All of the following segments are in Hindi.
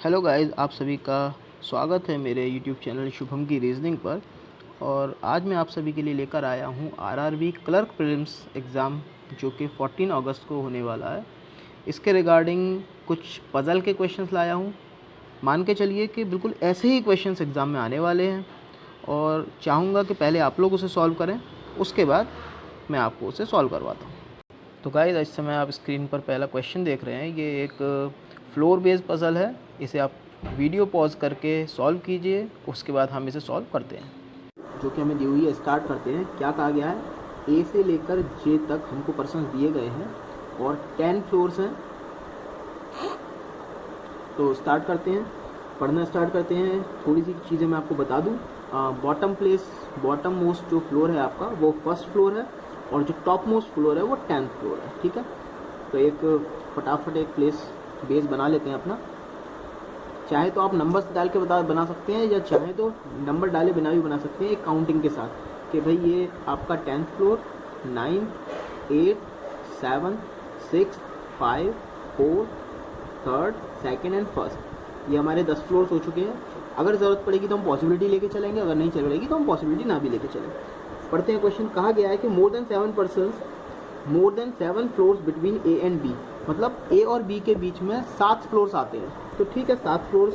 हेलो गाइस, आप सभी का स्वागत है मेरे यूट्यूब चैनल शुभम की रीजनिंग पर। और आज मैं आप सभी के लिए लेकर आया हूँ आरआरबी क्लर्क प्रीलिम्स एग्ज़ाम जो कि 14 अगस्त को होने वाला है। इसके रिगार्डिंग कुछ पज़ल के क्वेश्चंस लाया हूँ। मान के चलिए कि बिल्कुल ऐसे ही क्वेश्चंस एग्ज़ाम में आने वाले हैं और चाहूँगा कि पहले आप लोग उसे सॉल्व करें, उसके बाद मैं आपको उसे सॉल्व करवाता हूँ। तो गाइस, इस समय आप स्क्रीन पर पहला क्वेश्चन देख रहे हैं। ये एक फ्लोर बेस्ड पज़ल है। इसे आप वीडियो पॉज करके सॉल्व कीजिए, उसके बाद हम इसे सॉल्व करते हैं। जो कि हमें दी हुई है, स्टार्ट करते हैं। क्या कहा गया है, ए से लेकर जे तक हमको पर्सन दिए गए हैं और 10 फ्लोर्स हैं। तो स्टार्ट करते हैं, पढ़ना स्टार्ट करते हैं। थोड़ी सी चीज़ें मैं आपको बता दूं। बॉटम मोस्ट जो फ्लोर है आपका वो फर्स्ट फ्लोर है और जो टॉप मोस्ट फ्लोर है वो 10th फ्लोर है। ठीक है, तो एक फटाफट एक प्लेस बेस बना लेते हैं अपना। चाहे तो आप नंबर्स डाल के बना सकते हैं, या चाहे तो नंबर डाले बिना भी बना सकते हैं एक काउंटिंग के साथ कि भाई ये आपका 10th floor, 9, 8, 7, 6, 5, 4, 3rd, 2nd and first. ये हमारे 10 फ्लोर्स हो चुके हैं। अगर ज़रूरत पड़ेगी तो हम पॉसिबिलिटी लेके चलेंगे, अगर नहीं चलेगी तो हम पॉसिबिलिटी ना भी लेके चलेंगे। पढ़ते हैं क्वेश्चन। कहा गया है कि more than 7 floors between A and B, मतलब ए और बी के बीच में 7 फ्लोर्स आते हैं। तो ठीक है, 7 फ्लोर्स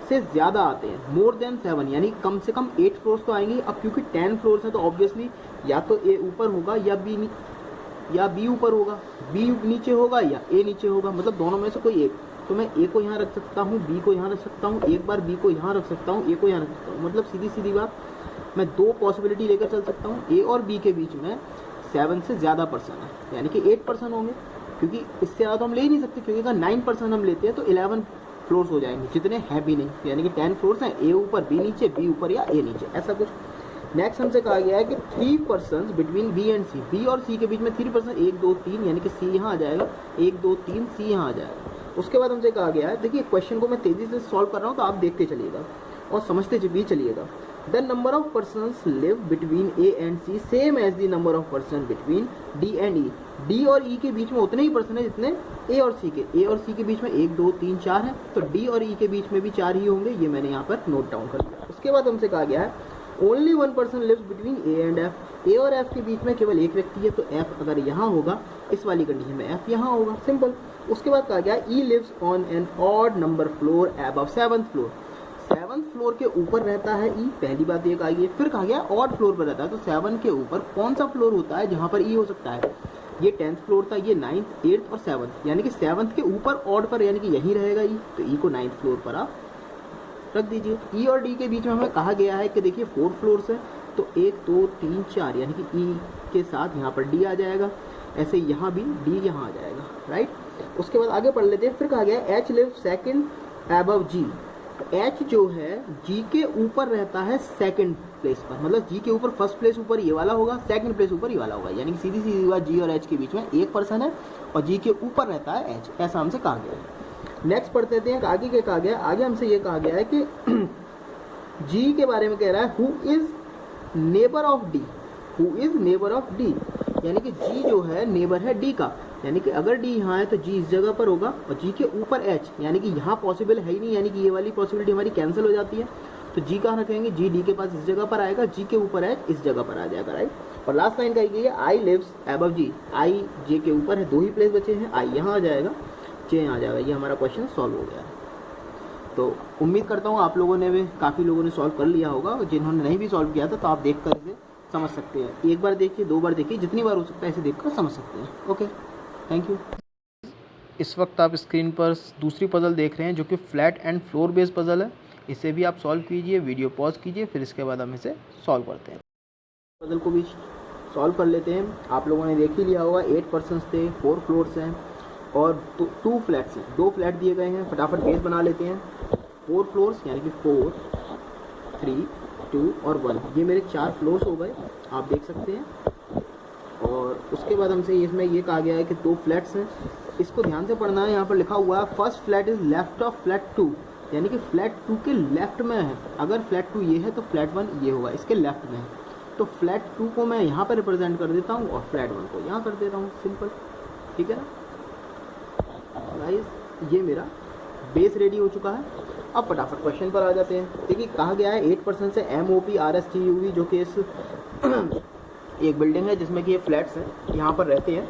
से ज़्यादा आते हैं। मोर देन 7 यानी कम से कम 8 फ्लोर्स तो आएंगे। अब क्योंकि 10 फ्लोर्स हैं तो ऑब्वियसली या तो ए ऊपर होगा या बी ऊपर होगा, बी नीचे होगा या ए नीचे होगा, मतलब दोनों में से कोई एक। तो मैं ए को यहाँ रख सकता हूँ, बी को यहाँ रख सकता हूँ, एक बार बी को यहाँ रख सकता हूँ, ए को यहाँ रख सकता हूँ। मतलब सीधी सीधी बात, मैं 2 पॉसिबिलिटी लेकर चल सकता हूँ। ए और बी के बीच में 7 से ज़्यादा पर्सन है, यानी कि 8 पर्सन होंगे, क्योंकि इससे ज़्यादा तो हम ले ही नहीं सकते। क्योंकि अगर 9 पर्सन हम लेते हैं तो 11 फ्लोर्स हो जाएंगे, जितने हैं भी नहीं। यानी कि 10 फ्लोर्स हैं, ए ऊपर बी नीचे, बी ऊपर या ए नीचे, ऐसा कुछ। नेक्स्ट हमसे कहा गया है कि 3 person between B and C, B और सी के बीच में 3 पर्सन, 1 2 3, यानी कि सी यहाँ आ जाएगा, 1 2 3 सी यहाँ आ जाएगा। उसके बाद हमसे कहा गया है, देखिए क्वेश्चन को मैं तेज़ी से सॉल्व कर रहा हूँ तो आप देखते चलिएगा और समझते भी चलिएगा। The number of persons live between A and C same as the number of person between D and E. D और ई के बीच में उतने ही पर्सन है जितने ए और सी के। ए और सी के बीच में 1 2 3 4 है, तो डी और ई के बीच में भी 4 ही होंगे। ये मैंने यहाँ पर नोट डाउन कर दिया। उसके बाद हमसे कहा गया है only 1 person lives between A and F. A और एफ के बीच में केवल एक व्यक्ति है, तो एफ अगर यहाँ होगा, इस वाली कंडीशन में एफ यहाँ होगा, सिंपल। उसके बाद कहा गया E lives on an odd number floor above 7th floor. 7th floor के ऊपर रहता है ई, पहली बात ये कही गई। फिर कहा गया ऑड फ्लोर पर रहता है, तो 7 के ऊपर कौन सा फ्लोर होता है जहाँ पर ई हो सकता है। ये 10th फ्लोर था, ये 9th 8th और 7th, यानी कि 7th के ऊपर ऑड पर, यानी कि यहीं रहेगा ई, तो ई को 9th फ्लोर पर आप रख दीजिए। ई और डी के बीच में हमें कहा गया है कि देखिए 4 फ्लोर्स है, तो 1 2 3 4, यानी कि ई के साथ यहाँ पर डी आ जाएगा। ऐसे यहाँ भी डी यहाँ आ जाएगा, राइट। उसके बाद आगे पढ़ लेते हैं। फिर कहा गया एच लिव सेकंड अबव जी। एच जो है जी के ऊपर रहता है सेकंड प्लेस पर, मतलब जी के ऊपर फर्स्ट प्लेस ऊपर ये वाला होगा, सेकंड प्लेस ऊपर ये वाला होगा। यानी कि सीधी सीधी बात, जी और एच के बीच में एक पर्सन है और जी के ऊपर रहता है एच, ऐसा हमसे कहा गया है। नेक्स्ट पढ़ते हैं आगे के कहा गया। आगे हमसे ये कहा गया है कि जी के बारे में कह रहा है who is neighbour of D. Who is neighbour of D, यानी कि जी जो है नेबर है डी का, यानी कि अगर डी यहाँ है तो जी इस जगह पर होगा और जी के ऊपर एच, यानी कि यहाँ पॉसिबल है ही नहीं, यानी कि ये वाली पॉसिबिलिटी हमारी कैंसिल हो जाती है। तो जी कहाँ रखेंगे, जी डी के पास इस जगह पर आएगा, जी के ऊपर एच इस जगह पर आ जाएगा, राइट। और लास्ट लाइन कही गई है आई लिव्स अबव जी। आई जे के ऊपर है, 2 ही प्लेस बचे हैं, आई यहाँ आ जाएगा, जे यहाँ आ जाएगा। ये हमारा क्वेश्चन सॉल्व हो गया है। तो उम्मीद करता हूँ आप लोगों ने भी, काफ़ी लोगों ने सॉल्व कर लिया होगा। जिन्होंने नहीं भी सॉल्व किया था तो आप देख कर इसे समझ सकते हैं। एक बार देखिए, 2 बार देखिए, जितनी बार हो सकता है इसे देख कर समझ सकते हैं। Okay, thank you. इस वक्त आप स्क्रीन पर दूसरी पज़ल देख रहे हैं जो कि flat and floor based puzzle है। इसे भी आप सॉल्व कीजिए, वीडियो पॉज कीजिए, फिर इसके बाद हम इसे सॉल्व करते हैं। पज़ल को भी सॉल्व कर लेते हैं। आप लोगों ने देख ही लिया होगा, 8 पर्सन्स थे, 4 फ्लोर्स हैं और 2 फ्लैट्स हैं, 2 फ्लैट दिए गए हैं। फटाफट बेस बना लेते हैं। 4 फ्लोर्स यानी कि 4 3 2 और 1, ये मेरे 4 फ्लोर्स हो गए, आप देख सकते हैं। और उसके बाद हमसे इसमें ये कहा गया है कि 2 फ्लैट्स हैं। इसको ध्यान से पढ़ना है। यहाँ पर लिखा हुआ है first flat is left of flat 2, यानी कि फ्लैट 2 के लेफ्ट में है। अगर फ्लैट 2 ये है तो फ्लैट 1 ये होगा, इसके लेफ्ट में है। तो फ्लैट 2 को मैं यहाँ पर रिप्रेजेंट कर देता हूँ और फ्लैट 1 को यहाँ कर देता हूँ, सिंपल, ठीक है ना गाइस। ये मेरा बेस रेडी हो चुका है। अब फटाफट क्वेश्चन पर आ जाते हैं। देखिए कहा गया है 8% से MOP RSTUV जो कि इस एक बिल्डिंग है जिसमें कि ये फ्लैट्स हैं, यहाँ पर रहते हैं।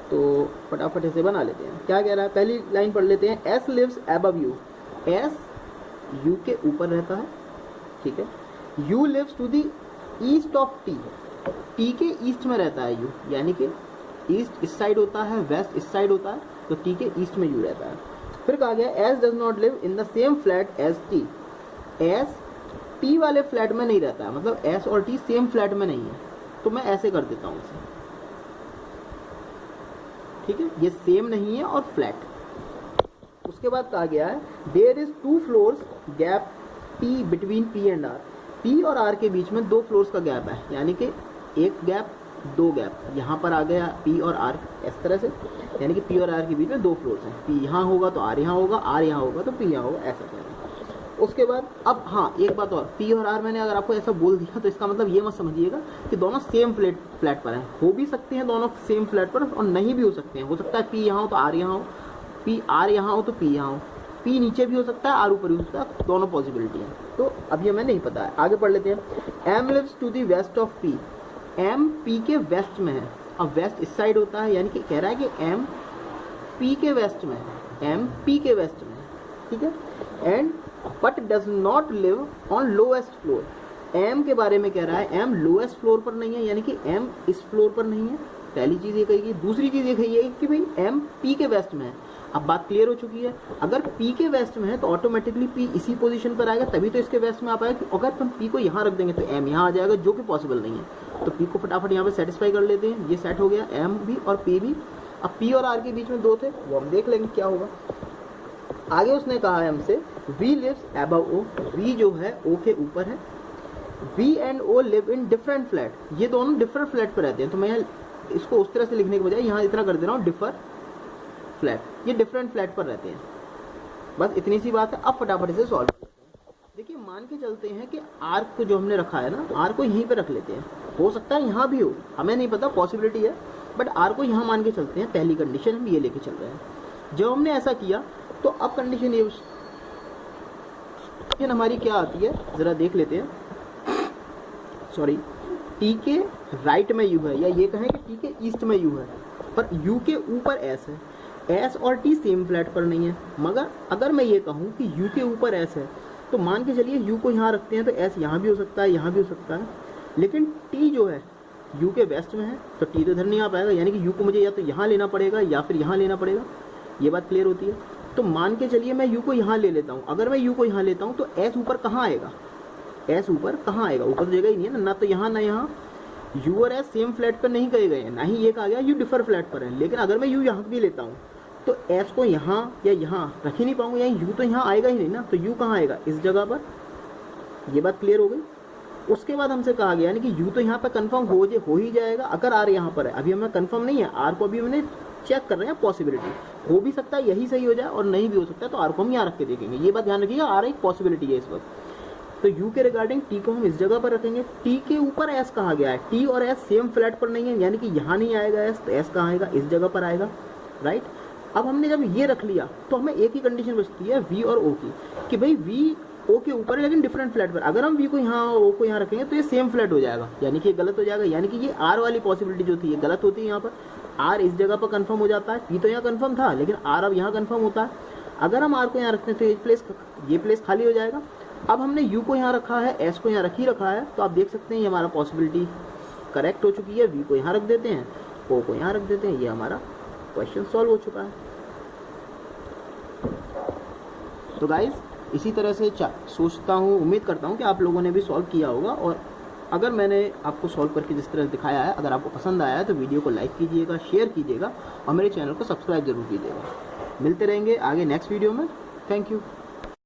तो फटाफट इसे बना लेते हैं। क्या कह रहा है, पहली लाइन पढ़ लेते हैं। S lives above U, S U के ऊपर रहता है, ठीक है। U lives to the east of T, T के ईस्ट में रहता है यू, यानी कि ईस्ट इस साइड होता है, वेस्ट इस साइड होता है, तो टी के ईस्ट में यू रहता है। फिर कहा गया S does not live in the same flat as T, S T वाले फ्लैट में नहीं रहता है, मतलब एस और टी सेम फ्लैट में नहीं है, तो मैं ऐसे कर देता हूँ इसे, ठीक है। ये सेम नहीं है और फ्लैट। उसके बाद कहा गया है there is 2 floors gap P between P and R, P और R के बीच में 2 फ्लोर्स का गैप है, यानी कि एक गैप 2 गैप, यहाँ पर आ गया P और R इस तरह से, यानी कि P और R के बीच में 2 फ्लोर्स हैं। P यहाँ होगा तो R यहाँ होगा, R यहाँ होगा तो P यहाँ होगा, ऐसा कहना। उसके बाद अब हाँ एक बात और, P और R मैंने अगर आपको ऐसा बोल दिया तो इसका मतलब ये मत समझिएगा कि दोनों सेम फ्लैट पर हैं। हो भी सकते हैं दोनों सेम फ्लैट पर और नहीं भी हो सकते हैं। हो सकता है P यहाँ हो तो R यहाँ हो, P R यहाँ हो तो P यहाँ हो, P नीचे भी हो सकता है, R ऊपर भी हो सकता है, दोनों पॉसिबिलिटी है। तो अब ये मैं नहीं पता है, आगे पढ़ लेते हैं। M lives to the west of P, M P के वेस्ट में है। अब वेस्ट इस साइड होता है, यानी कि कह रहा है कि M P के वेस्ट में है, M P के वेस्ट में है, ठीक है। And but does not live on lowest floor, M के बारे में कह रहा है M लोएस्ट फ्लोर पर नहीं है, यानी कि M इस फ्लोर पर नहीं है, पहली चीज़ ये कही। दूसरी चीज़ ये कही है कि भाई M P के वेस्ट में है। अब बात क्लियर हो चुकी है, अगर P के वेस्ट में है तो ऑटोमेटिकली P इसी पोजीशन पर आएगा, तभी तो इसके वेस्ट में आ पाएगा। अगर हम P को यहाँ रख देंगे तो M यहाँ आ जाएगा, जो कि पॉसिबल नहीं है। तो P को फटाफट यहाँ पे सेटिस्फाई कर लेते हैं, ये सेट हो गया, M भी और P भी। अब P और R के बीच में 2 थे, वो हम देख लेंगे क्या होगा। आगे उसने कहा है हमसे V lives above O, V जो है O के ऊपर है, V and O live in different flat, ये दोनों डिफरेंट फ्लैट पर रहते हैं। तो मैं इसको उस तरह से लिखने के बजाय यहाँ इतना कर दे रहा हूँ डिफर फ्लैट, ये डिफरेंट फ्लैट पर रहते हैं, बस इतनी सी बात है। अब फटाफट इसे सॉल्व करते हैं। देखिए मान के चलते हैं कि आर्क को जो हमने रखा है ना, आर को यहीं पे रख लेते हैं, हो सकता है यहाँ भी हो, हमें नहीं पता, पॉसिबिलिटी है, बट आर को यहाँ मान के चलते हैं। पहली कंडीशन हम ये लेके चल रहे हैं। जब हमने ऐसा किया तो अब कंडीशन ये हमारी क्या आती है जरा देख लेते हैं। सॉरी, टी के राइट में यू है, या ये कहें कि टी के ईस्ट में यू है, पर यू के ऊपर एस है। एस और टी सेम फ्लैट पर नहीं है, मगर अगर मैं ये कहूँ कि यू के ऊपर एस है तो मान के चलिए यू को यहाँ रखते हैं तो एस यहाँ भी हो सकता है, यहाँ भी हो सकता है, लेकिन टी जो है यू के वेस्ट में है तो टी तो इधर नहीं आ पाएगा, यानी कि यू को मुझे या तो यहाँ लेना पड़ेगा या फिर यहाँ लेना पड़ेगा। ये बात क्लियर होती है। तो मान के चलिए मैं यू को यहाँ ले लेता हूँ। अगर मैं यू को यहाँ लेता हूँ तो एस ऊपर कहाँ आएगा, एस ऊपर कहाँ आएगा, ऊपर तो जगह ही नहीं है ना तो यहाँ ना यहाँ। यू और एस सेम फ्लैट पर नहीं कहे गए, ना ही ये कहा गया यू डिफर फ्लैट पर है। लेकिन अगर मैं यू यहाँ भी लेता हूँ तो एस को यहाँ या यहाँ रख ही नहीं पाऊंगा, या यू तो यहाँ आएगा ही नहीं ना, तो यू कहाँ आएगा, इस जगह पर। ये बात क्लियर हो गई। उसके बाद हमसे कहा गया यानी कि यू तो यहाँ पर कंफर्म हो ही जाएगा अगर आर यहाँ पर है। अभी हमें कंफर्म नहीं है, आर को अभी हमने चेक कर रहे हैं, पॉसिबिलिटी हो भी सकता है यही सही हो जाए और नहीं भी हो सकता है, तो आर को हम यहाँ रख के देखेंगे। ये बात ध्यान रखिएगा, आर एक पॉसिबिलिटी है इस वक्त। तो यू के रिगार्डिंग टी को हम इस जगह पर रखेंगे। टी के ऊपर एस कहा गया है, टी और एस सेम फ्लैट पर नहीं है, यानी कि यहाँ नहीं आएगा एस, तो एस कहाँ आएगा, इस जगह पर आएगा, राइट। अब हमने जब ये रख लिया तो हमें एक ही कंडीशन बचती है वी और ओ की, कि भाई वी ओ के ऊपर है लेकिन डिफरेंट फ्लैट पर। अगर हम वी को यहाँ और ओ को यहाँ रखेंगे तो ये सेम फ्लैट हो जाएगा, यानी कि ये गलत हो जाएगा, यानी कि ये आर वाली पॉसिबिलिटी जो थी ये गलत होती है। यहाँ पर आर इस जगह पर कंफर्म हो जाता है, पी तो यहाँ कंफर्म था लेकिन आर अब यहाँ कंफर्म होता है। अगर हम आर को यहाँ रखते हैं तो ये प्लेस खाली हो जाएगा। अब हमने यू को यहाँ रखा है, एस को यहाँ रख ही रखा है, तो आप देख सकते हैं ये हमारा पॉसिबिलिटी करेक्ट हो चुकी है। वी को यहाँ रख देते हैं, ओ को यहाँ रख देते हैं, ये हमारा क्वेश्चन सॉल्व हो चुका है। तो गाइज इसी तरह से सोचता हूँ, उम्मीद करता हूँ कि आप लोगों ने भी सॉल्व किया होगा। और अगर मैंने आपको सॉल्व करके जिस तरह दिखाया है, अगर आपको पसंद आया है तो वीडियो को लाइक कीजिएगा, शेयर कीजिएगा और मेरे चैनल को सब्सक्राइब जरूर कीजिएगा। मिलते रहेंगे आगे नेक्स्ट वीडियो में। Thank you.